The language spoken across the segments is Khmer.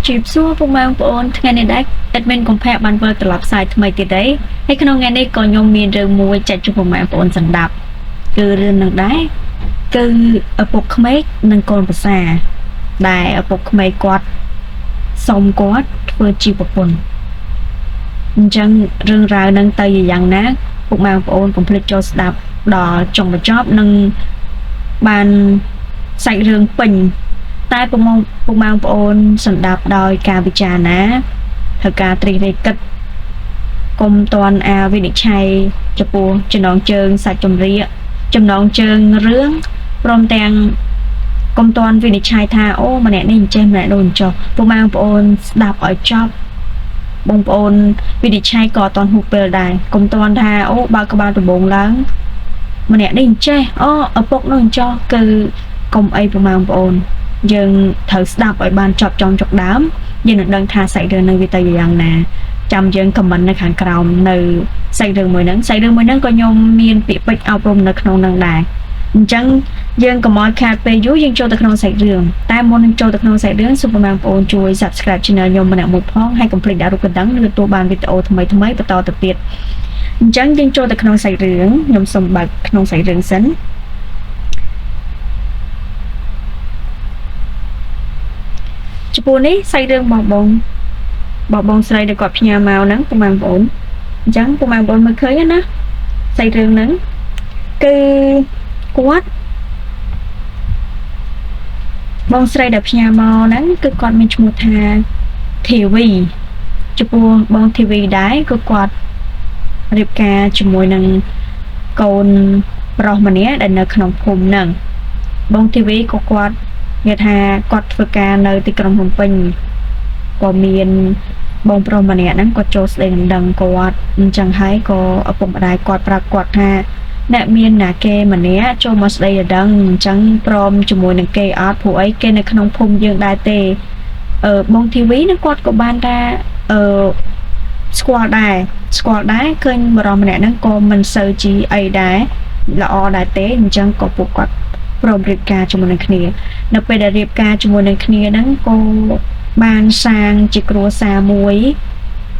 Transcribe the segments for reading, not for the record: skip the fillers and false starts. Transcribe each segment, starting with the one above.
จีบซัวพวกมังปอนថ្ងៃនេះដែរអេដមីនកុំភៈបានវិលត្រឡប់ផ្សាយថ្មីទៀតទេហើយក្នុងថ្ងៃនេះក៏ខ្ញុំមានរឿងមួយចែកជូនពុកម៉ែបងប្អូនសម្ដាប់គឺរឿងនឹងដែរគឺឪពុកក្មេកនិងកូនប្រសាដែលឪពុកក្មេកគាត់សុំគាត់ធ្វើជាប្រពន្ធអញ្ចឹងរឿងរ៉ាវនឹងទៅយ៉ាងណាពុកម៉ែបងប្អូនកុំភ្លេចចូលស្ដាប់ដល់ចុងបញ្ចប់និងបានសាច់រឿងពេញតែពុកម៉ែបងប្អូនសម្ដាប់ដោយការពិចារណាហើយការត្រិះរិះគិតកុំតន់វិនិច្ឆ័យចំពោះចំណងជើងសាច់ចម្រៀកចំណងជើងរឿងព្រមទាំងកុំតន់វិនិច្ឆ័យថាអូម្នាក់នេះអញ្ចេះម្នាក់នោះអញ្ចោះពុកម៉ែបងប្អូនស្ដាប់ឲ្យចប់បងប្អូនវិនិច្ឆ័យក៏អត់តន់ហួសពេលដែរកុំតន់ថាអូបើក្បាលដំបងឡើងម្នាក់នេះអញ្ចេះអូឪពុកនោះអញ្ចោះគឺកុំអីពុកម៉ែបងប្អូនយើងត្រូវស្ដាប់ឲ្យបានចប់ចុងចុកដើមយើងនឹងដឹងថាសាច់រឿងនឹងវាទៅយ៉ាងណាចាំយើងខមមិននៅខាងក្រោមនៅសាច់រឿងមួយហ្នឹងសាច់រឿងមួយហ្នឹងក៏ខ្ញុំមានពាក្យពេចន៍អប់រំនៅក្នុងហ្នឹងដែរអញ្ចឹងយើងកុំឲ្យខាតពេលយូរយើងចូលទៅក្នុងសាច់រឿងតែមុននឹងចូលទៅក្នុងសាច់រឿងសូមបងប្អូនជួយ Subscribe Channel ខ្ញុំម្នាក់មួយផងហើយកុំភ្លេចដាក់រូបកណ្ដឹងឬទទួលបានវីដេអូថ្មីៗបន្តទៅទៀតអញ្ចឹងយើងចូលទៅក្នុងសាច់រឿងខ្ញុំសូមបើកក្នុងសាច់រឿងសិនចំពោះនេះសាច់រឿងបងស្រីដែលគាត់ផ្ញើមកហ្នឹងពុកម៉ែបងប្អូនអញ្ចឹងពុកម៉ែបងប្អូនមើលឃើញណាសាច់រឿងហ្នឹងគឺគាត់បងស្រីដែលផ្ញើមកហ្នឹងគឺគាត់មានឈ្មោះថាធីវីចំពោះបងធីវីដែរគឺគាត់រៀបការជាមួយនឹងកូនប្រុសម្នាក់ដែលនៅក្នុងភូមិហ្នឹងបងធីវីក៏គាត់និយាយថាគាត់ធ្វើការនៅទីក្រុងភ្នំពេញក៏មានបងប្រុសម្នាក់ហ្នឹងគាត់ចូលស្ដីដណ្ដឹងគាត់អញ្ចឹងហើយក៏ឪពុកម្ដាយគាត់ប្រាប់គាត់ថាអ្នកមានណាគេម្នាក់ចូលមកស្ដីដណ្ដឹងអញ្ចឹងព្រមជាមួយនឹងគេអត់ព្រោះអីគេនៅក្នុងភូមិយើងដែរទេបងធីវីនឹងគាត់ក៏បានថាស្គាល់ដែរឃើញបរិមម្នាក់ហ្នឹងក៏មិនសូវជាអីដែរល្អដែរទេអញ្ចឹងក៏ពួកគាត់ព្រមរៀបការជាមួយនឹងគ្នានៅពេលដែលរៀបការជាមួយនឹងគ្នាហ្នឹងក៏បានសាងជាគ្រួសារមួយ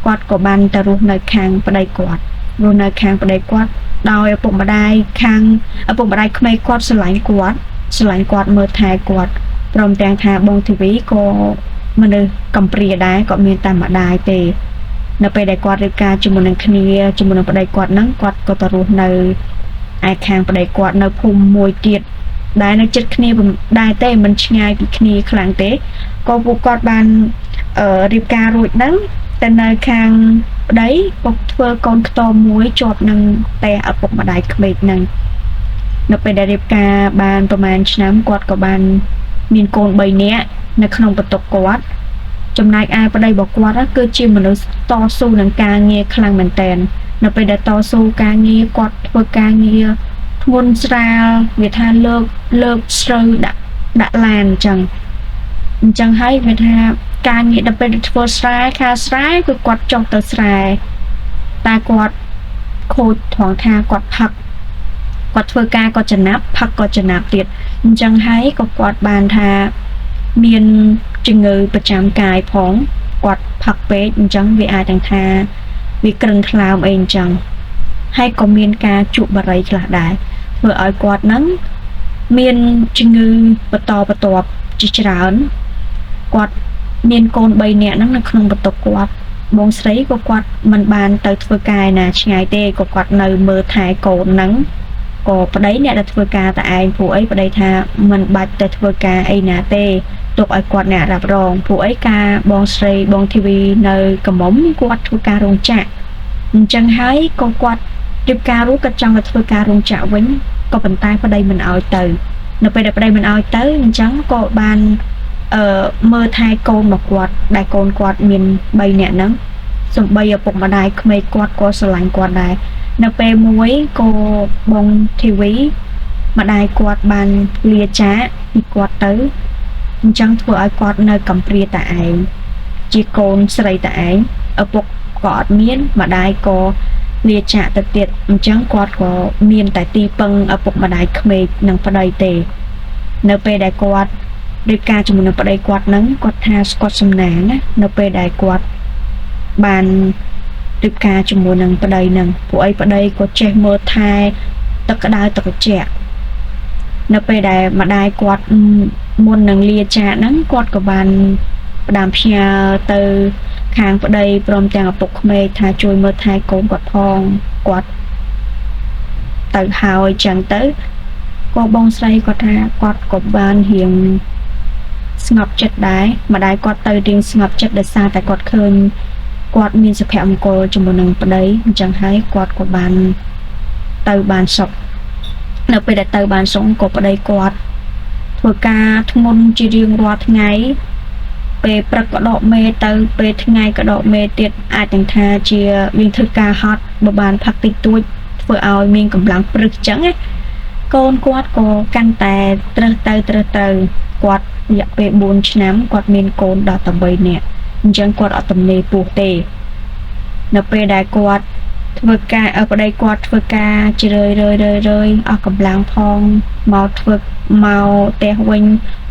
គាត់ក៏បានទៅរស់នៅខាងប្តីគាត់រស់នៅខាងប្តីគាត់ដោយឪពុកម្ដាយខាងឪពុកម្ដាយក្មេកគាត់ស្រឡាញ់គាត់មើលថែគាត់ព្រមទាំងថាបងធីវីក៏មនុស្សកំព្រាដែរគាត់មានតែម្ដាយទេនៅពេលដែលគាត់រៀបការជាមួយនឹងគ្នាជាមួយនឹងប្តីគាត់ហ្នឹងគាត់ក៏ទៅរស់នៅឯខាងប្តីគាត់នៅភូមិមួយទៀតដែលនៅជិតគ្នាដែរទេមិនឆ្ងាយពីគ្នាខ្លាំងទេក៏ពួកគាត់បានរៀបការរួចហ្នឹងតែនៅខាងប្តីក៏ធ្វើកូនខ្ទមមួយជាប់នឹងតែឪពុកម្ដាយក្មេកហ្នឹងនៅពេលដែលរៀបការបានប្រហែលឆ្នាំគាត់ក៏បានមានកូន3នាក់នៅក្នុងបន្ទប់គាត់ចំណែកឯប្តីរបស់គាត់គឺជាមនុស្សតស៊ូនឹងការងារខ្លាំងមែនទែននៅពេលដែលតស៊ូការងារគាត់ធ្វើការងារធ្ងន់ស្រាលវាថាលើកស្រូវដាក់ឡានអញ្ចឹងហើយវាថាការងារដល់ពេលធ្វើស្រែខាស្រែគឺគាត់ចុះទៅស្រែតែគាត់ខូចត្រង់ថាគាត់ផឹកគាត់ធ្វើការគាត់ចំណាប់ផឹកគាត់ចំណាប់ទៀតអញ្ចឹងហើយក៏គាត់បានថាមានជំងឺប្រចាំកាយផងគាត់ផឹកពេកអញ្ចឹងវាអាចទាំងថាវាក្រឹងថ្លើមអីអញ្ចឹងហើយក៏មានការជក់បារីខ្លះដែរធ្វើឲ្យគាត់ហ្នឹងមានជំងឺបន្តបន្ទាប់ជាច្រើនគាត់មានកូន3នាក់ហ្នឹងនៅក្នុងបន្ទប់គាត់បងស្រីក៏គាត់មិនបានទៅធ្វើការណាឆ្ងាយទេក៏គាត់នៅមើលថែកូនហ្នឹងក៏ប្តីអ្នកដែលធ្វើការតែឯងព្រោះអីប្តីថាមិនបាច់ទៅធ្វើការអីណាទេទុកឲ្យគាត់អ្នករ៉ាប់រងព្រោះអីការបងស្រីបងធីវីនៅកំមុំគាត់ធ្វើការរោងចក្រអញ្ចឹងហើយក៏គាត់រៀបការរួចគាត់ចង់ទៅធ្វើការរោងចក្រវិញក៏ប៉ុន្តែប្តីមិនឲ្យទៅនៅពេលដែលប្តីមិនឲ្យទៅអញ្ចឹងក៏បានមើលថែកូនរបស់គាត់ដែលកូនគាត់មាន3នាក់ហ្នឹងសំបីឪពុកម្ដាយក្មេកគាត់ក៏ស្រឡាញ់គាត់ដែរនៅពេលមួយក៏បងធីវីម្ដាយគាត់បានលាចាកពីគាត់ទៅអញ្ចឹងធ្វើឲ្យគាត់នៅកំព្រាតែឯងជាកូនស្រីតែឯងឪពុកក៏អត់មានម្ដាយក៏លាចាកទៅទៀតអញ្ចឹងគាត់ក៏មានតែទីពឹងឪពុកម្ដាយក្មេកនិងប្តីទេនៅពេលដែលគាត់ រៀបការជាមួយនឹងប្តីគាត់ហ្នឹងគាត់ថាស្គាត់សំណាងណានៅពេលដែលគាត់បានរៀបការជាមួយនឹងប្តីហ្នឹងពួកអីប្តីក៏ចេះមើលថែទឹកក្តៅទឹកត្រជាក់នៅពេលដែលម្ដាយគាត់មុននឹងលាចាកហ្នឹងគាត់ក៏បានផ្ដាំផ្ញើទៅខាងប្តីព្រមទាំងឪពុកក្មេកថាជួយមើលថែកូនគាត់ផងគាត់ទៅហើយចឹងទៅក៏បងស្រីគាត់ថាគាត់ក៏បានរៀងស្ងប់ចិត្តដែរម្ដាយគាត់ទៅរៀងស្ងប់ចិត្តដោយសារតែគាត់ឃើញគាត់មានសុភមង្គលជាមួយនឹងប្តីអញ្ចឹងហើយគាត់ក៏បានទៅបានសុខនៅពេលដែលទៅបានសុខក៏ប្តីគាត់ធ្វើការធ្ងន់ជារៀងរាល់ថ្ងៃពេលព្រឹកក៏ដកមេទៅពេលថ្ងៃក៏ដកមេទៀតអាចនឹងថាជាមានធ្វើការហត់បើបានផឹកតិចតួចធ្វើឲ្យមានកម្លាំងព្រឹសអញ្ចឹងណាកូនគាត់ក៏កាន់តែត្រឹសទៅគាត់រយៈពេល4ឆ្នាំគាត់មានកូនដល់តែ3នាក់អញ្ចឹងគាត់អត់ទំនេរពោះទេនៅពេលដែលគាត់ធ្វើការប្តីគាត់ធ្វើការជ្រើយអស់កម្លាំងផងមកធ្វើមកផ្ទះវិញ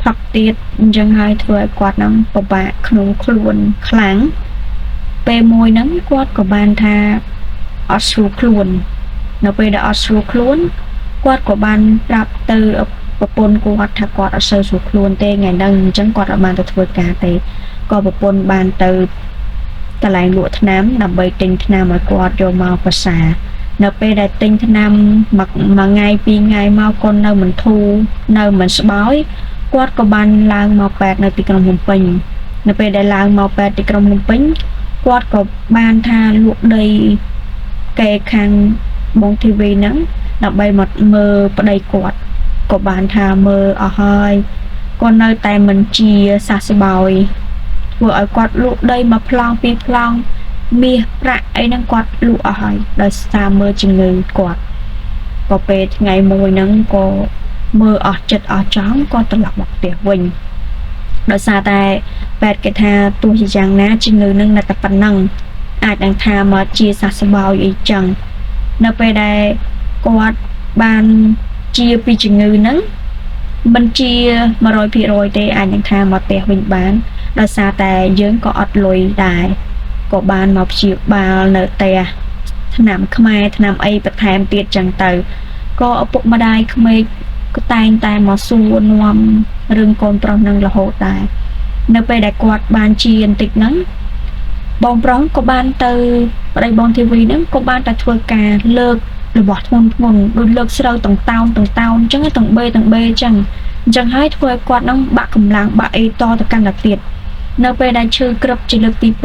ផឹកទៀតអញ្ចឹងហើយធ្វើឲ្យគាត់នឹងពិបាកក្នុងខ្លួនខ្លាំងពេលមួយហ្នឹងគាត់ក៏បានថាអត់ស្រួលខ្លួននៅពេលដែលអត់ស្រួលខ្លួនគាត់ក៏បានប្រាប់ទៅប្រពន្ធគាត់ថាគាត់អត់សូវស្រួលខ្លួនទេថ្ងៃហ្នឹងអញ្ចឹងគាត់អត់បានទៅធ្វើការទេក៏ប្រពន្ធបានទៅកន្លែងលក់ថ្នាំដើម្បីទិញថ្នាំឲ្យគាត់យកមកប្រសានៅពេលដែលទិញថ្នាំមួយថ្ងៃពីរថ្ងៃមកគាត់នៅមិនធូរនៅមិនស្បើយគាត់ក៏បានឡើងមកពេទ្យនៅទីក្រុងភ្នំពេញនៅពេលដែលឡើងមកពេទ្យទីក្រុងភ្នំពេញគាត់ក៏បានថាលក់ដីកែខាងបងធីវីហ្នឹងដើម្បីមកមើលប្តីគាត់ក៏បានថាមើលអស់ហើយគាត់នៅតែមិនជាសះស្បើយធ្វើឲ្យគាត់លក់ដីមកប្លង់ពីរប្លង់មាសប្រាក់អីហ្នឹងគាត់លក់អស់ហើយដោយសារមើលជំងឺគាត់ក៏ពេលថ្ងៃមួយហ្នឹងក៏មើលអស់ចិត្តអស់ចង់ក៏ត្រឡប់មកផ្ទះវិញដោយសារតែពេទ្យគេថាទោះជាយ៉ាងណាជំងឺហ្នឹងនៅតែប៉ុណ្ណឹងអាចនឹងថាមកជាសះស្បើយអីចឹងនៅពេលដែលគាត់បានជាពីជំងឺហ្នឹងមិនជា 100%ទេអាចនឹងថាមកផ្ទះវិញបានដោយសារតែយើងក៏អត់លុយដែរក៏បានមកព្យាបាលនៅផ្ទះថ្នាំខ្មែរថ្នាំអីបន្ថែមទៀតចឹងទៅក៏ឪពុកម្ដាយក្មេកក៏តែងតែមកសួរនាំរឿងកូនប្រុសនឹងរហូតដែរនៅពេលដែលគាត់បានជាបន្តិចហ្នឹងបងប្រុសក៏បានទៅប្តីបងធីវីហ្នឹងក៏បានតែធ្វើការលើករបស់ធ្ងន់ដូចលើកស្រូវតោនអញ្ចឹងទាំងបេអញ្ចឹងហើយធ្វើឲ្យគាត់ហ្នឹងបាក់កម្លាំងបាក់អីតទៅកាន់តែទៀតនៅពេលដែលឈឺក្រឹបជាលើកទី2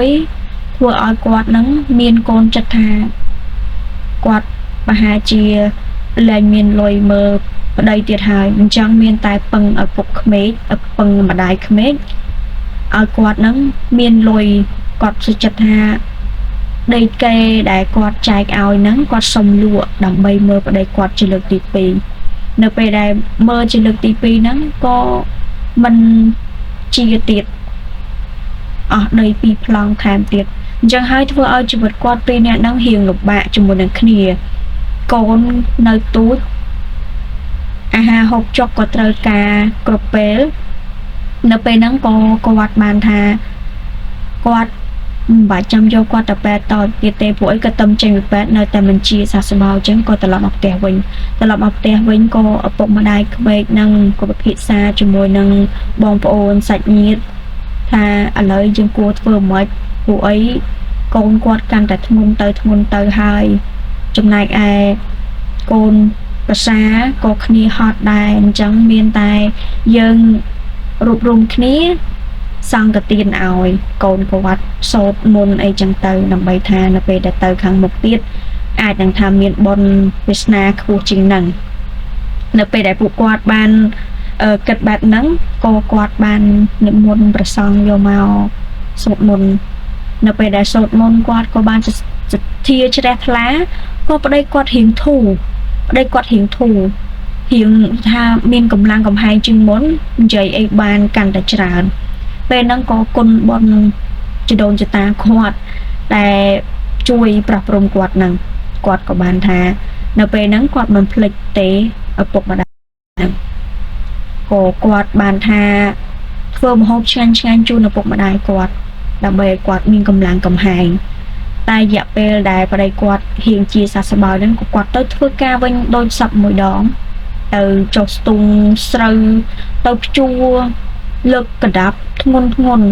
ធ្វើឲ្យគាត់ហ្នឹងមានកូនចិត្តថាគាត់ប្រហែលជាលែងមានលុយមើលប្តីទៀតហើយអញ្ចឹងមានតែពឹងឪពុកក្មេកពឹងម្ដាយក្មេកឲ្យគាត់ហ្នឹងមានលុយគាត់សុចិត្តថាដីគេដែលគាត់ចែកឲ្យហ្នឹងគាត់សុំលក់ដើម្បីមើលប្តីគាត់ជាលើកទី2នៅពេលដែលមើលជាលើកទី2ហ្នឹងក៏មិនជាទៀតអស់ដីពីរប្លង់ថែមទៀតអញ្ចឹងហើយធ្វើឲ្យជីវិតគាត់ពេលអ្នកហ្នឹងរៀងលំបាកជាមួយនឹងគ្នាកូននៅទូចអាហារហូបចុកក៏ត្រូវការគ្រប់ពេលនៅពេលហ្នឹងក៏គាត់បានថាគាត់មិនបាច់ចាំយកគាត់ទៅពេទ្យតទៀតទេពួកអីក៏ទៅចេញពីពេទ្យនៅតែមិនជាសះស្បើយអញ្ចឹងក៏ត្រឡប់មកផ្ទះវិញក៏ឪពុកម្ដាយក្មេកហ្នឹងក៏ពិភាក្សាជាមួយនឹងបងប្អូនសាច់ញាតិថាឥឡូវយើងគួរធ្វើម៉េចពួកអីកូនគាត់កាន់តែធ្ងន់ទៅហើយចំណែកឯកូនប្រសាក៏គ្នាហត់ដែរអញ្ចឹងមានតែយើងរួបរวมគ្នាសង្កទានឲ្យកូនគាត់សូត្រមន្តអីចឹងទៅដើម្បីថានៅពេលដែលទៅខាងមុខទៀតអាចនឹងថាមានបុណ្យវាសនាខ្ពស់ជាងហ្នឹងនៅពេលដែលពួកគាត់បានគិតបែបហ្នឹងក៏គាត់បាននិមន្តព្រះសង្ឃយកមកសូត្រមន្តនៅពេលដែលសូត្រមន្តគាត់ក៏បានសទ្ធាជ្រះថ្លាក៏ប្តីគាត់រៀងធូររៀងថាមានកម្លាំងកំហែងជាងមុននិយាយអីបានកាន់តែច្រើនពេលហ្នឹងក៏គុណបុណ្យចដូនចតាគាត់ដែលជួយប្រោះព្រំគាត់ហ្នឹងគាត់ក៏បានថានៅពេលហ្នឹងគាត់មិនភ្លេចទេឪពុកម្ដាយហ្នឹងក៏គាត់បានថា ធ្វើម្ហូបឆ្ងាញ់ជូនឪពុកម្ដាយគាត់ដើម្បីឲ្យគាត់មានកម្លាំងកំហែងតែរយៈពេលដែលប្តីគាត់ហៀងជាសះស្បើយហ្នឹងក៏គាត់ទៅធ្វើការវិញដូចសពមួយដងទៅចុះស្ទូងស្រូវទៅភ្ជួរលើកកណ្ដាប់ធ្ងន់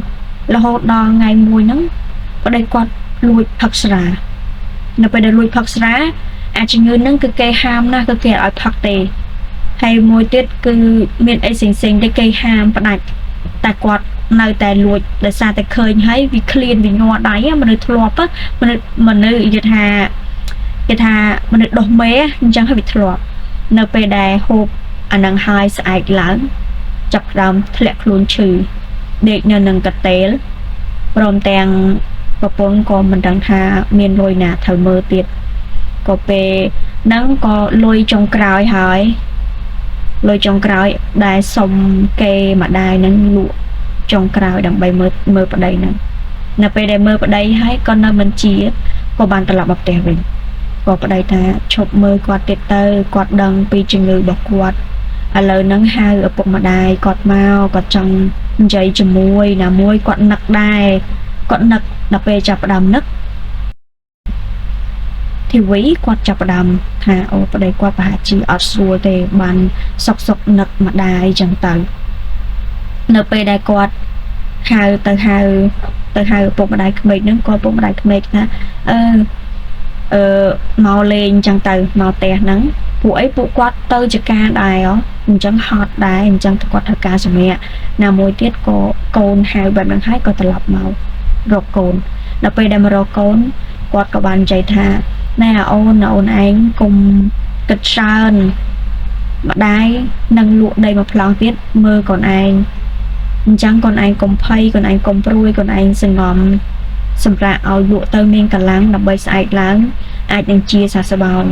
រហូតដល់ថ្ងៃមួយហ្នឹងប្តីគាត់លួចផឹកស្រានៅពេលដែលលួចផឹកស្រាអាចជំងឺហ្នឹងគឺគេហាមណាស់គឺគេឲ្យផឹកទេហើយមួយទៀតគឺមានអីផ្សេងៗតែគេហាមផ្ដាច់តែគាត់នៅតែលួចដោយសារតែឃើញហើយវាឃ្លានវាញ័រដៃមនុស្សធ្លាប់មនុស្សគេថាមនុស្សដោះមេអញ្ចឹងហើយវាធ្លាប់នៅពេលដែលហូបអានឹងហើយស្អែកឡើងចាប់ផ្ដើមធ្លាក់ខ្លួនឈឺដេកនៅនឹងកន្ទេលព្រមទាំងប្រពន្ធក៏មិនដឹងថាមានលុយណាត្រូវមើលទៀតក៏ពេលហ្នឹងក៏លុយចុងក្រោយហើយលុយចុងក្រោយដែលសុំគេម្ដាយហ្នឹងលក់ចុងក្រោយដើម្បីមើលប្តីហ្នឹងនៅពេលដែលមើលប្តីហើយក៏នៅមិនជាក៏បានត្រឡប់មកផ្ទះវិញក៏ប្តីថាឈប់មើលគាត់ទៀតទៅគាត់ដឹងពីជំងឺរបស់គាត់ឥឡូវហ្នឹងហៅឪពុកម្ដាយគាត់មកគាត់ចង់និយាយជាមួយណាមួយគាត់នឹកដែរគាត់នឹកដល់ពេលចាប់ផ្ដើមនឹកធីវីគាត់ចាប់ផ្ដើមថាអូប្តីគាត់ប្រហែលជាអត់ស្រួលទេបានសុកនឹកម្ដាយចឹងទៅនៅពេលដែលគាត់ហៅឪពុកម្ដាយក្មេកហ្នឹងក៏ឪពុកម្ដាយក្មេកថាមកលេងចឹងទៅមកផ្ទះហ្នឹងពួកគាត់ទៅចការដែរអញ្ចឹងហត់ដែរអញ្ចឹងគាត់ធ្វើការសម្រាប់ណាមួយទៀតក៏កូនហៅបែបហ្នឹងហើយក៏ត្រឡប់មករកកូនដល់ពេលដែលមករកកូនគាត់ក៏បាននិយាយថាណែអូនឯងកុំគិតច្រើនម្ដាយនឹងលក់ដីមួយប្លង់ទៀតមើលកូនឯងអញ្ចឹងកូនឯងកុំភ័យកូនឯងកុំព្រួយកូនឯងសង្ងំសម្រាប់ឲ្យលក់ទៅមានកម្លាំងដើម្បីស្អែកឡើងអាចនឹងជាសះស្បើយ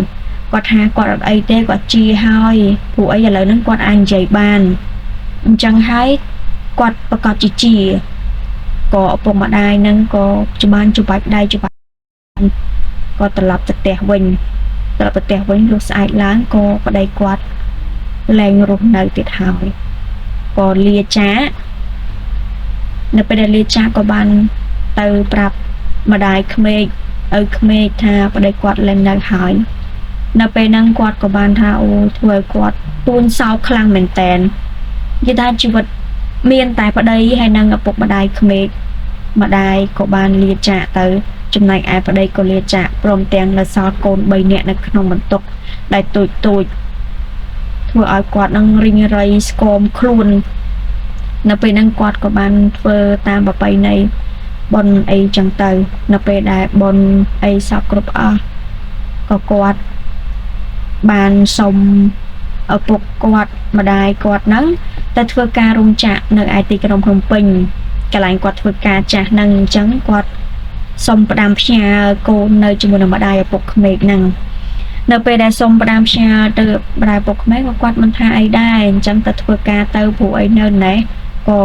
គាត់ថាគាត់អត់អីទេគាត់ជាហើយព្រោះអីឥឡូវហ្នឹងគាត់អាចនិយាយបានអញ្ចឹងហើយគាត់ប្រកាសជាក៏ឪពុកម្ដាយហ្នឹងក៏បានច្បាច់ដៃច្បាច់ក៏ត្រឡប់ទៅផ្ទះវិញលុះស្អែកឡើងក៏ប្តីគាត់លែងរស់នៅទៀតហើយក៏លាចាកនៅពេលដែលលាចាកក៏បានទៅប្រាប់ម្ដាយក្មេកឲ្យក្មេកថាប្តីគាត់លែងនៅហើយនៅពេលហ្នឹងគាត់ក៏បានថាអូធ្វើឲ្យគាត់ពួនសោកខ្លាំងមែនតែននិយាយថាជីវិតមានតែប្តីហើយនឹងឪពុកម្ដាយក្មេកម្ដាយក៏បានលាចាកទៅចំណែកឯប្តីក៏លាចាកព្រមទាំងនៅសល់កូន3នាក់នៅក្នុងបន្ទុកដែលទូចធ្វើឲ្យគាត់នឹងរិញរៃស្គមខ្លួននៅពេលហ្នឹងគាត់ក៏បានធ្វើតាមប្រពៃណីបុណ្យអីចឹងទៅនៅពេលដែលបុណ្យអីសពគ្រប់អស់ក៏គាត់បានសុំឪពុកគាត់ម្ដាយគាត់ហ្នឹងទៅធ្វើការរោងចក្រនៅឯទីក្រុងភ្នំពេញកន្លែងគាត់ធ្វើការចាស់ហ្នឹងអញ្ចឹងគាត់សុំផ្ដាំផ្ញើកូននៅជាមួយនឹងម្ដាយឪពុកក្មេកហ្នឹងនៅពេលដែលសុំផ្ដាំផ្ញើទៅម្ដាយឪពុកក្មេកក៏គាត់មិនថាអីដែរអញ្ចឹងទៅធ្វើការទៅព្រោះអីនៅណេះក៏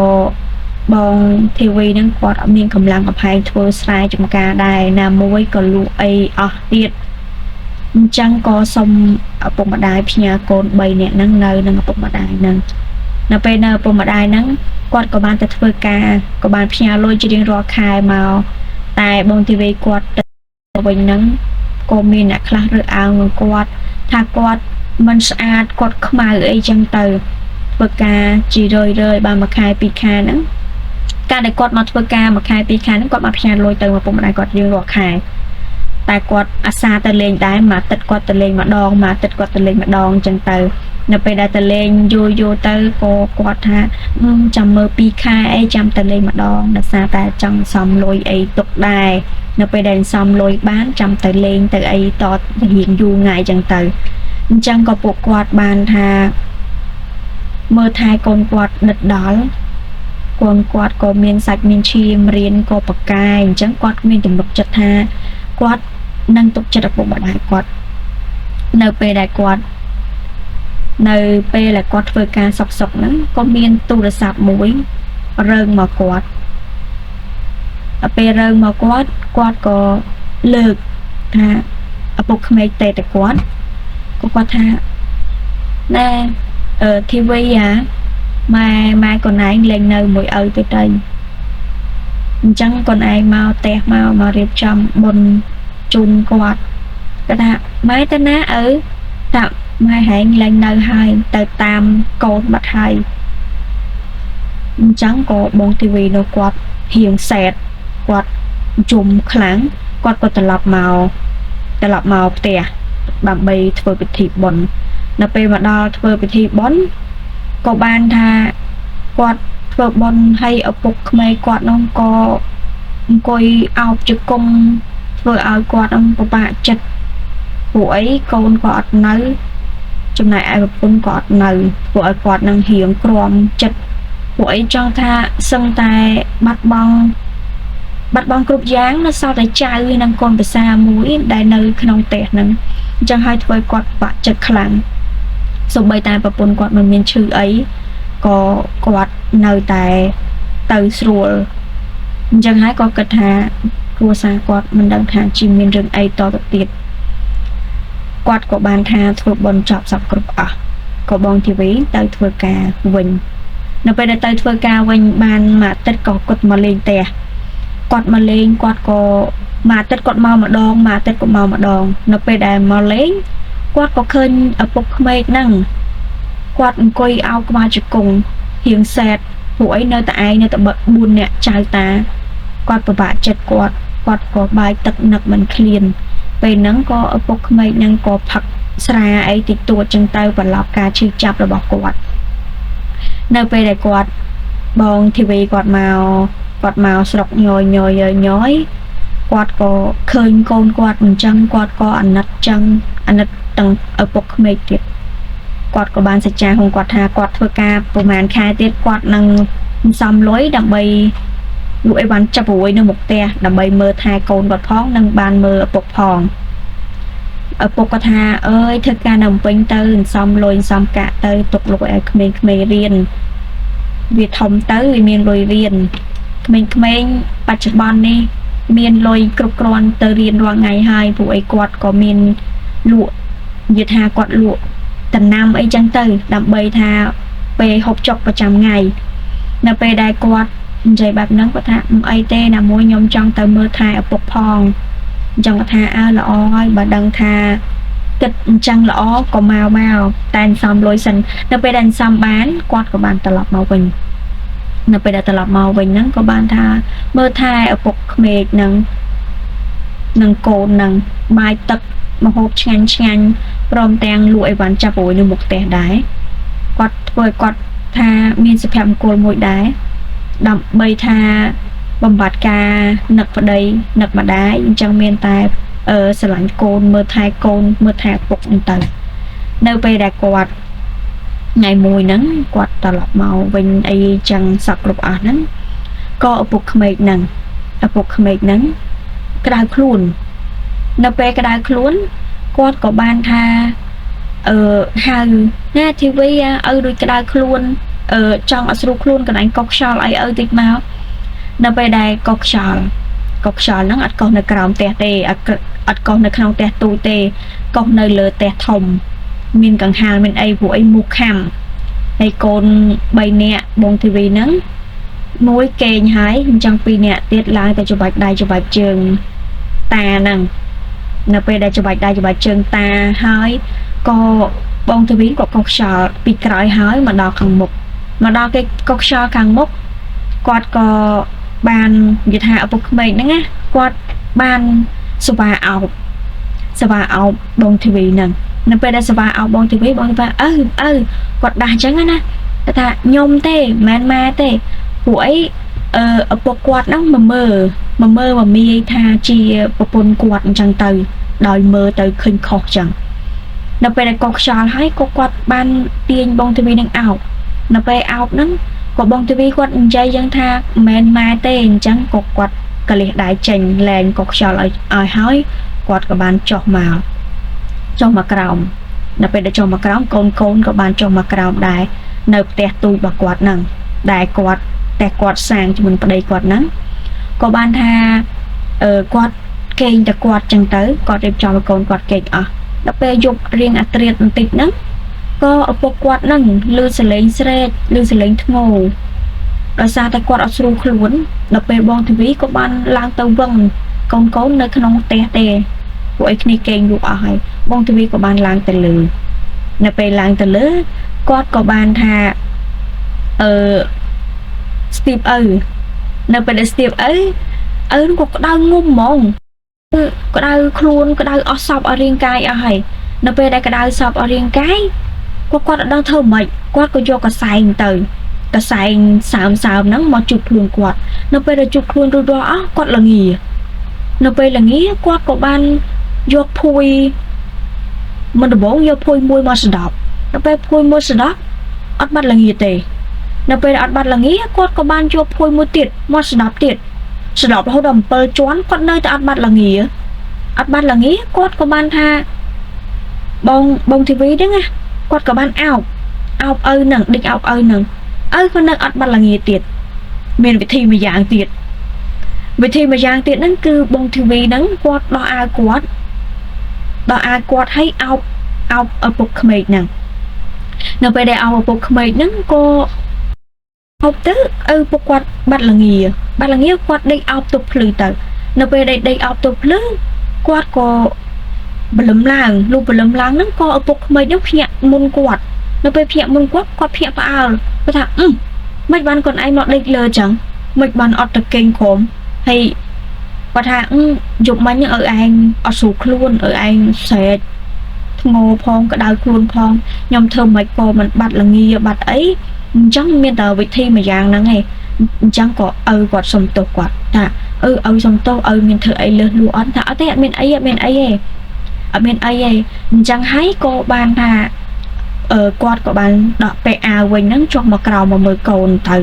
បងធីវីហ្នឹងគាត់អត់មានកម្លាំងកំហែងធ្វើស្រែចម្ការដែរណាមួយក៏លក់អីអស់ទៀតអញ្ចឹងក៏សុំឪពុកម្ដាយផ្ញើកូន3នាក់ហ្នឹងនៅនឹងឪពុកម្ដាយហ្នឹងនៅពេលនៅឪពុកម្ដាយហ្នឹងគាត់ក៏បានទៅធ្វើការក៏បានផ្ញើលុយជារៀងរាល់ខែមកតែបងធីវីគាត់ទៅវិញហ្នឹងក៏មានអ្នកខ្លះរើសអើងនឹងគាត់ថាគាត់មិនស្អាតគាត់ខ្មៅអីចឹងទៅធ្វើការជារឿយបានមួយខែ2ខែហ្នឹងការដែលគាត់មកធ្វើការមួយខែ2ខែហ្នឹងគាត់មកផ្ញើលុយទៅឪពុកម្ដាយគាត់រៀងរាល់ខែតែគាត់អាសាទៅលេងដែរមួយអាទិត្យគាត់ទៅលេងម្ដងមួយអាទិត្យគាត់ទៅលេងម្ដងចឹងទៅនៅពេលដែលទៅលេងយូរទៅក៏គាត់ថាចាំមើល2ខែអីចាំទៅលេងម្ដងដោយសារតែចង់សំលុយអីទុកដែរនៅពេលដែលសំលុយបានចាំទៅលេងទៅអីតរៀងយូរថ្ងៃចឹងទៅអញ្ចឹងក៏ពួកគាត់បានថាមើលថែកូនគាត់ដិតដល់កូនគាត់ក៏មានសាច់មានឈាមរៀនក៏បកកាយអញ្ចឹងគាត់មានទំនុកចិត្តថាគាត់នឹងទុកចិត្តឪពុកម្ដាយគាត់នៅពេលដែលគាត់ធ្វើការសុកហ្នឹងក៏មានទូរស័ព្ទមួយរើងមកគាត់ដល់ពេលរើងមកគាត់ក៏លើកថាឪពុកក្មេកតេតគាត់ថាណែធីវី ម៉ែកូនឯងលេងនៅមួយឪទៅអញ្ចឹងកូនឯងមកផ្ទះមករៀបចំបុណ្យជូនគាត់គាត់ថាម៉ែទៅណាឪថាម៉ែហែងលេងនៅហើយទៅតាមកូនបាត់ហើយអញ្ចឹងក៏បងធីវីនោះគាត់ហៀងសែតគាត់ជុំខ្លាំងគាត់ក៏ត្រឡប់មកផ្ទះដើម្បីធ្វើពិធីបុណ្យនៅពេលមកដល់ធ្វើពិធីបុណ្យក៏បានថាគាត់ធ្វើបុណ្យឲ្យឪពុកក្មេងគាត់នោះក៏អង្គុយអោបជង្គង់ធ្វើឲ្យគាត់នឹងពិបាកចិត្តព្រោះអីកូនក៏អត់នៅចំណែកឯប្រពន្ធក៏អត់នៅព្រោះឲ្យគាត់នឹងហៀងក្រំចិត្តព្រោះអីចង់ថាសឹងតែបាត់បង់គ្រប់យ៉ាងនៅសល់តែចៅនិងកូនប្រសាមួយដែលនៅក្នុងផ្ទះហ្នឹងអញ្ចឹងហើយធ្វើឲ្យគាត់បាក់ចិត្តខ្លាំងសូម្បីតែប្រពន្ធគាត់មិនមានឈឺអីក៏គាត់នៅតែទៅស្រួលអញ្ចឹងហើយក៏គិតថាគ្រួសារគាត់មិនដឹងថាជាមានរឿងអីតទៅទៀតគាត់ក៏បានថាធ្វើបុណ្យចប់សពគ្រប់អស់ក៏បងធីវីទៅធ្វើការវិញនៅពេលដែលទៅធ្វើការវិញបានមួយអាទិត្យក៏គាត់មកលេងផ្ទះគាត់មកលេងគាត់ក៏មួយអាទិត្យគាត់មកម្ដងមួយអាទិត្យក៏មកម្ដងនៅពេលដែលមកលេងគាត់ក៏ឃើញឪពុកក្មេកហ្នឹងគាត់អង្គុយអោបក្បាលជង្គង់ហៀងសែតព្រោះអីនៅតែឯងនៅតែ4នាក់ចៅតាគាត់ពិបាកចិត្តគាត់ក៏បាយទឹកនឹកមិនឃ្លានពេលហ្នឹងក៏ឪពុកក្មេកហ្នឹងក៏ផឹកស្រាអីតិចតួចចឹងទៅបន្លប់ការឈឺចាប់របស់គាត់នៅពេលដែលគាត់បងធីវីគាត់មកស្រុកញយគាត់ក៏ឃើញកូនគាត់អញ្ចឹងគាត់ក៏អាណិតទាំងឪពុកក្មេកទៀតគាត់ក៏បានសច្ចាហងគាត់ថាគាត់ធ្វើការប្រហែលខែទៀតគាត់នឹងសំលុយដើម្បីលោកអីបានចាប់រួយនៅមុខផ្ទះដើម្បីមើលថែកូនគាត់ផងនិងបានមើលឪពុកផងឪពុកគាត់ថាអើយធ្វើការនៅពេញទៅសំលុយសំកាក់ទៅទុកលោកឲ្យក្មេងៗរៀនវាធំទៅវាមានលុយរៀនក្មេងៗបច្ចុប្បន្ននេះមានលុយគ្រប់គ្រាន់ទៅរៀនរាល់ថ្ងៃហើយព្រោះអីគាត់ក៏មានលក់និយាយថាគាត់លក់ដំណាំអីចឹងទៅដើម្បីថាពេលហូបចុកប្រចាំថ្ងៃនៅពេលដែលគាត់និយាយបែបហ្នឹងគាត់ថាមិនអីទេណាមួយខ្ញុំចង់ទៅមើលថែឪពុកផងអញ្ចឹងគាត់ថាអើល្អហើយបើដឹងថាគិតអញ្ចឹងល្អក៏មកតែសំលុយសិននៅពេលដែលសំបានគាត់ក៏បានត្រឡប់មកវិញនៅពេលដែលត្រឡប់មកវិញហ្នឹងក៏បានថាមើលថែឪពុកក្មេកហ្នឹងនិងកូនហ្នឹងបាយទឹកម្ហូបឆ្ងាញ់ព្រមទាំងលក់អីវ៉ាន់ចាប់រួយនៅមុខផ្ទះដែរគាត់ធ្វើឲ្យគាត់ថាមានសុភមង្គលមួយដែរដើម្បីថាបំបត្តិការនឹកប្តីនឹកម្ដាយអញ្ចឹងមានតែស្រឡាញ់កូនមើលថែកូនមើលថែឪពុកហ្នឹងទៅនៅពេលដែលគាត់ថ្ងៃមួយហ្នឹងគាត់ត្រឡប់មកវិញអីចឹងសពគ្រប់អស់ហ្នឹងក៏ឪពុកក្មេកហ្នឹងក្តៅខ្លួននៅពេលក្តៅខ្លួនគាត់ក៏បានថាហៅណាធីវីឪដូចក្តៅខ្លួនចង់អត់ស្រួលខ្លួនកន្លែងកុកខ្យល់អីឪតិចមកនៅពេលដែលកុកខ្យល់ហ្នឹងអត់កុសនៅក្រោមផ្ទះទេអត់កុសនៅក្នុងផ្ទះទូចទេកុសនៅលើផ្ទះធំមានកង្ហារមានអីព្រោះអីមូសខាំហើយកូន3នាក់បងធីវីហ្នឹងមួយកេងហើយអញ្ចឹង2នាក់ទៀតឡើងទៅច្បាច់ដៃច្បាច់ជើងតាហ្នឹងនៅពេលដែលច្បាច់ដៃច្បាច់ជើងតាហើយក៏បងធីវីក៏កុសខ្យល់ពីក្រោយហើយមកដល់ខាងមុខមកដល់គេកុសខ្យល់ខាងមុខគាត់ក៏បាននិយាយថាឪពុកក្មេកហ្នឹងណាគាត់បានសវ៉ាអោបបងធីវីហ្នឹងនៅពេលដែលសវ៉ាអោបបងធីវីគាត់ដាស់អញ្ចឹងណាគាត់ថាខ្ញុំទេមិនមែនម៉ែទេព្រោះអីឪពុកគាត់ហ្នឹងមកមើលមីថាជាប្រពន្ធគាត់អញ្ចឹងទៅដោយមើលទៅឃើញខុសអញ្ចឹងនៅពេលដែលកុសខ្យល់ហើយក៏គាត់បានទាញបងធីវីនឹងអោបនៅពេលអោបហ្នឹងក៏បងធីវីគាត់និយាយយ៉ាងថាមិនមែនម៉ែទេអញ្ចឹងក៏គាត់កលះដៃចេញលែងកុសខ្យល់ឲ្យហើយគាត់ក៏បានចុះមកក្រោមនៅពេលដែលចុះមកក្រោមកូនក៏បានចុះមកក្រោមដែរនៅផ្ទះទូចរបស់គាត់ហ្នឹងដែលគាត់សាងជាមួយប្តីគាត់ហ្នឹងក៏បានថាគាត់គេងតែគាត់ចឹងទៅគាត់រៀបចំឲ្យកូនគាត់គេងអស់ដល់ពេលយប់រៀងអាត្រៀតបន្តិចហ្នឹង ក៏ឪពុកគាត់នឹងលឺសលេងស្រែកលឺសលេងធ្ងោដោយសារតែគាត់អត់ស្រួលខ្លួនដល់ពេលបងធីវីក៏បានឡើងទៅវឹងកូននៅក្នុងផ្ទះទេពួកឯគ្នាគេងលក់អស់ហើយបងធីវីក៏បានឡើងទៅលើនៅពេលឡើងទៅលើគាត់ក៏បានថាស្ទីបឪនៅពេលដែលស្ទីបឪនោះក៏ក្តៅងុំហ្មងក្តៅខ្លួនក្តៅអស់សពឲ្យរាងកាយអស់ហើយនៅពេលដែលក្តៅសពឲ្យរាងកាយគាត់អត់ដឹងធ្វើម៉េចគាត់ក៏យកកសែងទៅកសែងសើមហ្នឹងមកជុតខ្លួនគាត់នៅពេលដែលជុតខ្លួនរួចរាល់អស់គាត់ល្ងានៅពេលល្ងាគាត់ក៏បានយកភួយមិនដំបងយកភួយមួយមកស្ដាប់នៅពេលភួយមួយស្ដាប់អត់បាត់ល្ងាទេនៅពេលអត់បាត់ល្ងាគាត់ក៏បានយកភួយមួយទៀតមកស្ដាប់ទៀតស្ដាប់រហូតដល់7ជាន់គាត់នៅតែអត់បាត់ល្ងាគាត់ក៏បានថាបងធីវីហ្នឹងណាគាត់ក៏បានអោបឪហ្នឹងដេកអោបឪហ្នឹងឪក៏នៅអត់បាត់ល្ងាទៀតមានវិធីមួយយ៉ាងទៀតហ្នឹងគឺបងធីវីហ្នឹងគាត់ដោះអាវគាត់ឲ្យអោបឪពុកក្មេកហ្នឹងនៅពេលដែលអោបឪពុកក្មេកហ្នឹងក៏អោបទៅឪពុកគាត់បាត់ល្ងាគាត់ដេកអោបទប់ភ្លឺទៅនៅពេលដេកអោបទប់ភ្លឺគាត់ក៏បលឹមឡើងហ្នឹងក៏ឪពុកក្មេកហ្នឹងភ្ញាក់មុនគាត់នៅពេលភ្ញាក់មុនគាត់ភ្ញាក់ផ្អើលគាត់ថាមិនបានកូនឯងមកដេកលើចឹងមិនបានអត់ទៅគេងក្រុមហើយគាត់ថាយប់មិញឪឯងអត់ស្រួលខ្លួនឪឯងស្រែកធ្ងោផងក្តៅខ្លួនផងខ្ញុំធ្វើមិនក៏មិនបាត់ល្ងាបាត់អីអញ្ចឹងមានតែវិធីមួយយ៉ាងហ្នឹងឯងអញ្ចឹងក៏ឪគាត់សុំទោសគាត់ថាឪសុំទោសឪមានធ្វើអីលើសលួអត់ថាអត់ទេអត់មានអីទេអញ្ចឹងហើយក៏បានថាគាត់ក៏បានដកពាក់អាវវិញហ្នឹងចុះមកក្រោមមកមើលកូនទៅ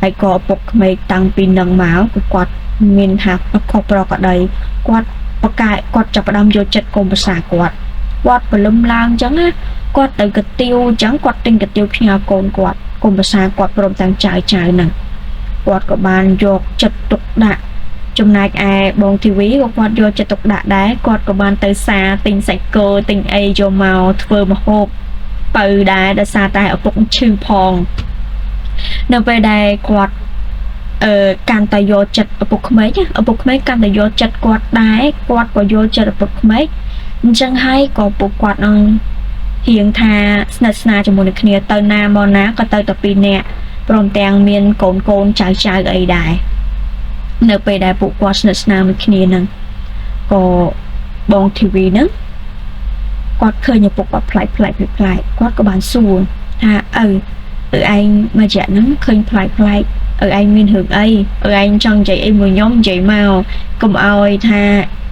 ហើយក៏ឪពុកក្មេកតាំងពីនឹងមកគឺគាត់មានថាខុសប្រក្តីគាត់ប្រកែកគាត់ចាប់ផ្ដើមយកចិត្តកុំប្រសាគាត់ព្រលឹមឡើងអញ្ចឹងណាគាត់ទៅកាទៀវអញ្ចឹងគាត់ទិញកាទៀវផ្ញើកូនគាត់កុំប្រសាគាត់ព្រមទាំងចៅហ្នឹងគាត់ក៏បានយកចិត្តទុកដាក់ចំណែកឯបងធីវីក៏គាត់យកចិត្តទុកដាក់ដែរគាត់ក៏បានទៅសាទិញសាច់គោទិញអីយកមកធ្វើម្ហូបបើដែរដោយសារតែឪពុកឈឺផងនៅពេលដែលគាត់កាន់តែយកចិត្តឪពុកក្មេកកាន់តែយកចិត្តគាត់ដែរគាត់ក៏យកចិត្តឪពុកក្មេកអញ្ចឹងហើយក៏ពួកគាត់នឹងហៀងថាស្និទ្ធស្នាលជាមួយនឹងគ្នាទៅណាមកណាក៏ទៅតែពីរនាក់ព្រមទាំងមានកូនចៅអីដែរនៅពេលដែលពួកគាត់ស្និទ្ធស្នាលមួយគ្នាហ្នឹងក៏បងធីវីហ្នឹងគាត់ឃើញឪពុកគាត់ប្លែកគាត់ក៏បានសួរថាឯងមកចាក់ហ្នឹងឃើញប្លែកឯងមានរឿងអីឯងចង់និយាយអីមួយខ្ញុំនិយាយមកកុំឲ្យថា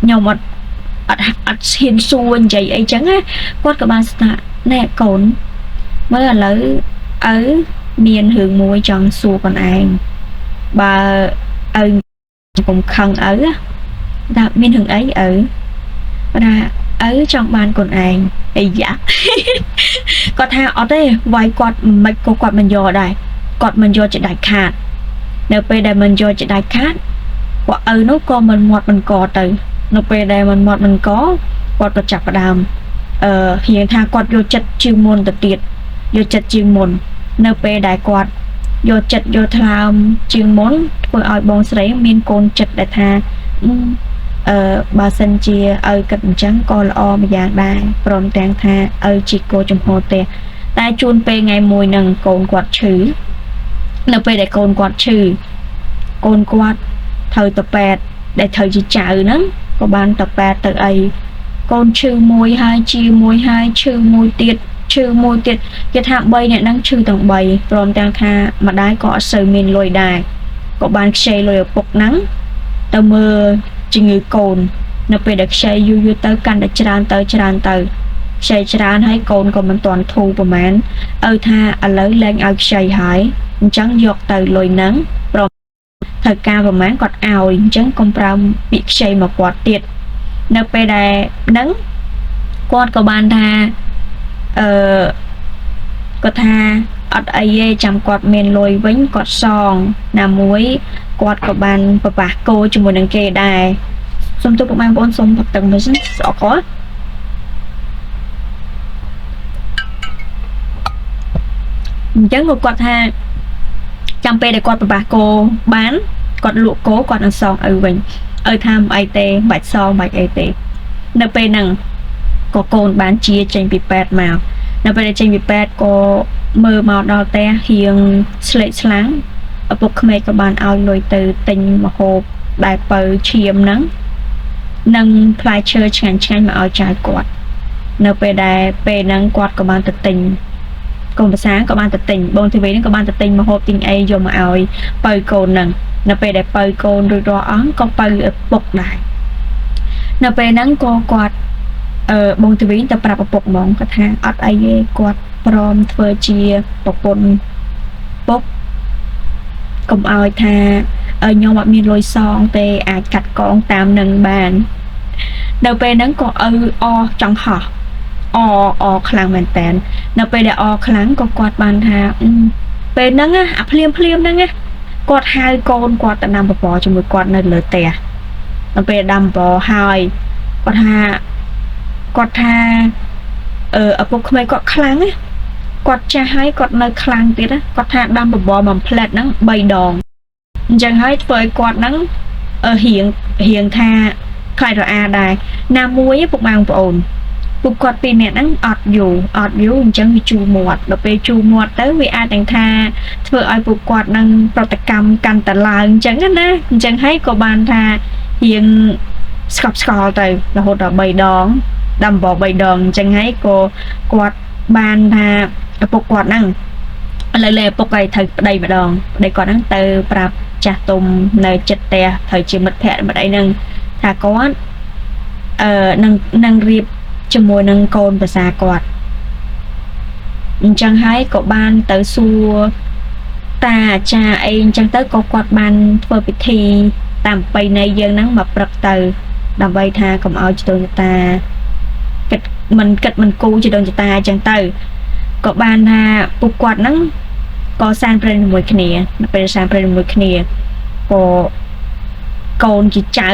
ខ្ញុំអត់ហ៊ានសួរនិយាយអីចឹងណាគាត់ក៏បានស្ដាប់ណែកូនមើលឥឡូវមានរឿងមួយចង់សួរកូនឯងបើកុំខឹងថាមានរឿងអីថាចង់បានកូនឯងអីយ៉ាគាត់ថាអត់ទេវាយគាត់មិនក៏គាត់មិនយកដែរគាត់មិនយកជាដាច់ខាតនៅពេលដែលមិនយកជាដាច់ខាតពួកនោះក៏មិនមាត់មិនកទៅនៅពេលដែលមិនមាត់មិនកគាត់ក៏ចាប់ផ្ដើមហៀងថាគាត់យកចិត្តជាងមុនទៅទៀតយកចិត្តជាងមុននៅពេលដែលគាត់យកចិត្តយកថ្លើមជាងមុនធ្វើឲ្យបងស្រីមានកូនចិត្តដែលថាបើសិនជាគិតអញ្ចឹងក៏ល្អម្យ៉ាងដែរព្រមទាំងថាជីកោចំហទេតែជួនពេលថ្ងៃមួយនឹងកូនគាត់ឈឺនៅពេលដែលកូនគាត់ឈឺកូនគាត់ត្រូវទៅពេទ្យដែលត្រូវជាចៅហ្នឹងក៏បានទៅពេទ្យទៅអីកូនឈឺមួយហើយជាមួយហើយឈឺមួយទៀតគេថា3អ្នកហ្នឹងឈឺទាំង3ព្រមទាំងថាម្ដាយក៏អត់សូវមានលុយដែរក៏បានខ្ចីលុយឪពុកហ្នឹងទៅមើលជំងឺកូននៅពេលដែលខ្ចីយូរទៅកាន់តែច្រើនទៅខ្ចីច្រើនហើយកូនក៏មិនទាន់ធូរប្រហែលថាឥឡូវលែងឲ្យខ្ចីហើយអញ្ចឹងយកទៅលុយហ្នឹងព្រមត្រូវការប្រហែលគាត់ឲ្យអញ្ចឹងកុំប្រើពាក្យខ្ចីមកគាត់ទៀតនៅពេលដែលហ្នឹងគាត់ក៏បានថាគាត់ថាអត់អីទេចាំគាត់មានលុយវិញគាត់សងណាមួយគាត់ក៏បានប្របាសគោជាមួយនឹងគេដែរសូមទោសពុកម៉ែបងប្អូនសូមផឹកទឹកមួយសិនអរគុណ ចឹងគាត់ថាចាំពេលដែលគាត់ប្របាសគោបានគាត់លក់គោគាត់នឹងសងឪវិញឪថាមិនអីទេមិនបាច់សងមិនបាច់អីទេនៅពេលហ្នឹងក៏កូនបានជាចេញពីពេទ្យមកនៅពេលដែលចេញពីពេទ្យក៏មើលមកដល់ផ្ទះរៀងស្លេកស្លាំងឪពុកក្មេកក៏បានឲ្យលុយទៅទិញម្ហូបដែលបើឈាមហ្នឹងនិងផ្លែឈើឆ្ងាញ់ឆ្ងាញ់មកឲ្យចៅគាត់នៅពេលដែលពេលហ្នឹងគាត់ក៏បានទៅទិញកូនប្រសាក៏បានទៅទិញបងធីវីហ្នឹងក៏បានទៅទិញម្ហូបទិញអីយកមកឲ្យបើកូនហ្នឹងនៅពេលដែលបើកូនរួចរាល់អស់ក៏បើឪពុកដែរនៅពេលហ្នឹងក៏គាត់បងធីវីទៅប្រាប់ឪពុកហ្មងគាត់ថាអត់អីទេគាត់ព្រមធ្វើជាប្រពន្ធពុកកុំឲ្យថាខ្ញុំអត់មានលុយសងទេអាចកាត់កងតាមនឹងបាននៅពេលហ្នឹងក៏ចង់ហោះខ្លាំងមែនតើនៅពេលដែលខ្លាំងក៏គាត់បានថាពេលហ្នឹងអាភ្លាមហ្នឹងគាត់ហៅកូនគាត់ទៅដាំបបរជាមួយគាត់នៅលើផ្ទះនៅពេលដាំបបរហើយគាត់ថាឪពុកក្មេងគាត់ខ្លាំងគាត់ចាស់ហើយគាត់នៅខ្លាំងទៀតគាត់ថាដាំបបរមួយផ្លែតហ្នឹង3ដងអញ្ចឹងហើយធ្វើឲ្យគាត់ហ្នឹងរៀងថាខ្លាចរអាដែរណាមួយពុកម៉ែបងប្អូនពួកគាត់ពីរនាក់ហ្នឹងអត់យូរអញ្ចឹងវាជូរមាត់ដល់ពេលជូរមាត់ទៅវាអាចទាំងថាធ្វើឲ្យពួកគាត់នឹងប្រតិកម្មកាន់តែឡើងអញ្ចឹងណាអញ្ចឹងហើយក៏បានថារៀងស្កប់ស្កល់ទៅរហូតដល់3ដងដាំបបរ3ដងអញ្ចឹងហើយក៏គាត់បានថាឪពុកគាត់ហ្នឹងឥឡូវឪពុកឲ្យត្រូវប្តីម្ដងប្តីគាត់ហ្នឹងទៅប្រាប់ចាស់ទុំនៅចិត្តផ្ទះត្រូវជាមិត្តភក្តិម្ដងហ្នឹងថាគាត់នឹងរៀបជាមួយនឹងកូនប្រសាគាត់អញ្ចឹងហើយក៏បានទៅសួរតាអាចារ្យអីអញ្ចឹងទៅក៏គាត់បានធ្វើពិធីតាមប្រពៃណីយើងហ្នឹងមកព្រឹកទៅដើម្បីថាកុំឲ្យជីដូនជីតាគិតមិនគូជីដូនជីតាអញ្ចឹងទៅក៏បានថាពួកគាត់ហ្នឹងក៏សានព្រេនជាមួយគ្នានៅពេលសានព្រេនជាមួយគ្នាក៏កូនជាចៅ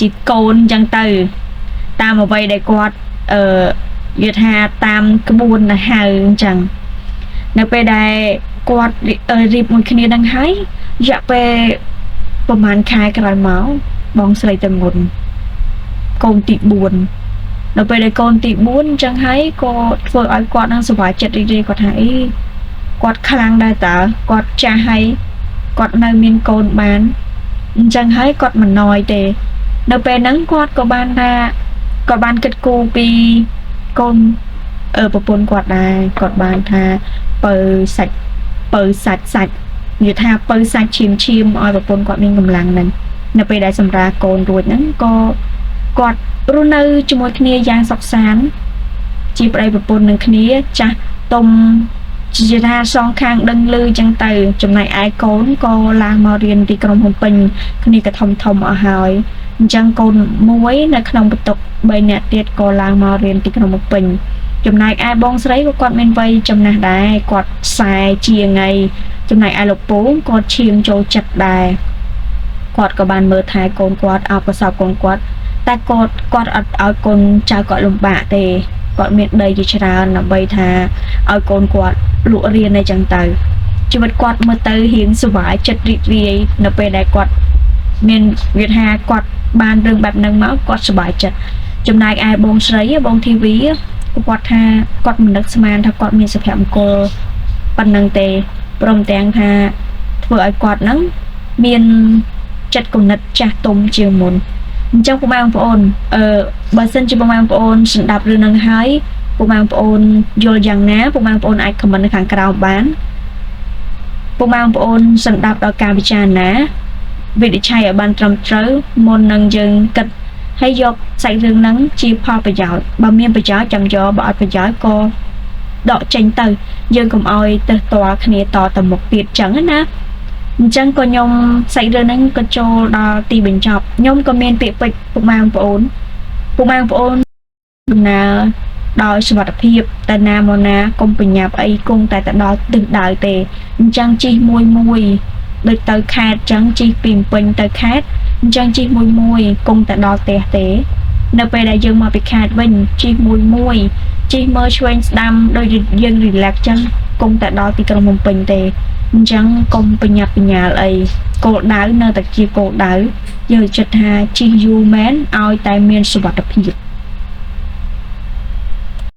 ជាកូនអញ្ចឹងទៅតាមអ្វីដែលគាត់យល់ថាតាមក្បួនទៅហៅអញ្ចឹងនៅពេលដែលគាត់រៀបមួយគ្នានឹងហើយរយៈពេលប្រហែលខែក្រោយមកបងស្រីទៅមុនកូនទី4នៅពេលដែលកូនទី4អញ្ចឹងហើយក៏ធ្វើឲ្យគាត់នឹងសុវត្ថិចិត្តរីករាយគាត់ថាគាត់ខ្លាំងដែរតើគាត់ចាស់ហើយគាត់នៅមានកូនបានអញ្ចឹងហើយគាត់មិនណយទេនៅពេលហ្នឹងគាត់ក៏បានថាគាត់បានគិតគូរពីកូនប្រពន្ធគាត់ដែរគាត់បានថាបើសាច់និយាយថាបើសាច់ឈាមឲ្យប្រពន្ធគាត់មានកម្លាំងហ្នឹងនៅពេលដែលសម្រាកូនរួចហ្នឹងក៏គាត់រស់នៅជាមួយគ្នាយ៉ាងសុខសាន្តជាប្តីប្រពន្ធនឹងគ្នាចាស់ទុំជាថាសងខាងដឹងឮចឹងទៅចំណែកឯកូនក៏ឡើងមករៀនទីក្រុងភ្នំពេញគ្នាក៏ធំអស់ហើយអញ្ចឹងកូនមួយនៅក្នុងបន្ទុក3នាក់ទៀតក៏ឡើងមករៀនទីក្រុងភ្នំពេញចំណែកឯបងស្រីក៏គាត់មានវ័យចំណាស់ដែរគាត់40ជាងហើយចំណែកឯលោកពូគាត់ឈាមចូលចិត្តដែរគាត់ក៏បានមើលថែកូនគាត់អបអរសាទរកូនគាត់តែគាត់អត់ឲ្យកូនចៅគាត់លំបាកទេគាត់មានដីជាច្រើនដើម្បីថាឲ្យកូនគាត់លក់រៀនអីចឹងទៅជីវិតគាត់មើលទៅរៀងសុវត្ថិចិត្តរីករាយនៅពេលដែលគាត់មានវាថាគាត់បានរឿងបែបហ្នឹងមកគាត់សុបាយចិត្តចំណែកឯបងស្រីបងធីវីគាត់ថាគាត់មិននឹកស្មានថាគាត់មានសុភមង្គលប៉ុណ្ណឹងទេព្រមទាំងថាធ្វើឲ្យគាត់ហ្នឹងមានចិត្តគំនិតចាស់ទុំជាងមុនអញ្ចឹងពុកម៉ែបងប្អូនបើសិនជាពុកម៉ែបងប្អូនស្ដាប់រឿងហ្នឹងហើយពុកម៉ែបងប្អូនយល់យ៉ាងណាពុកម៉ែបងប្អូនអាចខមមិននៅខាងក្រោមបានពុកម៉ែបងប្អូនស្ដាប់ដល់ការពិចារណាវិនិច្ឆ័យឲ្យបានត្រឹមត្រូវមុននឹងយើងគិតហើយយកសាច់រឿងហ្នឹងជាផលប្រយោជន៍បើមានប្រយោជន៍ចាំយកបើអត់ប្រយោជន៍ក៏ដកចេញទៅយើងកុំឲ្យទៅតល់គ្នាតទៅមុខទៀតចឹងណាអញ្ចឹងក៏ខ្ញុំសាច់រឿងហ្នឹងក៏ចូលដល់ទីបញ្ចប់ខ្ញុំក៏មានពាក្យពេចន៍ពុកម៉ែបងប្អូនដំណើរដោយសុវត្ថិភាពតែណាមកណាកុំប្រញាប់អីគង់តែទៅដល់ទិសដៅទេអញ្ចឹងជិះមួយដូចទៅខេត្តអញ្ចឹងជិះពីភ្នំពេញទៅខេត្តអញ្ចឹងជិះមួយគង់តែដល់ផ្ទះទេនៅពេលដែលយើងមកពីខេត្តវិញជិះមួយជិះមើលឆ្វេងស្ដាំដូចយើង relax អញ្ចឹង គង់តែដល់ទីក្រុងភ្នំពេញទេអញ្ចឹងកុំបញ្ញាប់បញ្ញាលអីគោលដៅនៅតែជាគោលដៅយើងចិត្តថាជិះយូរមែនឲ្យតែមានសុវត្ថិភាព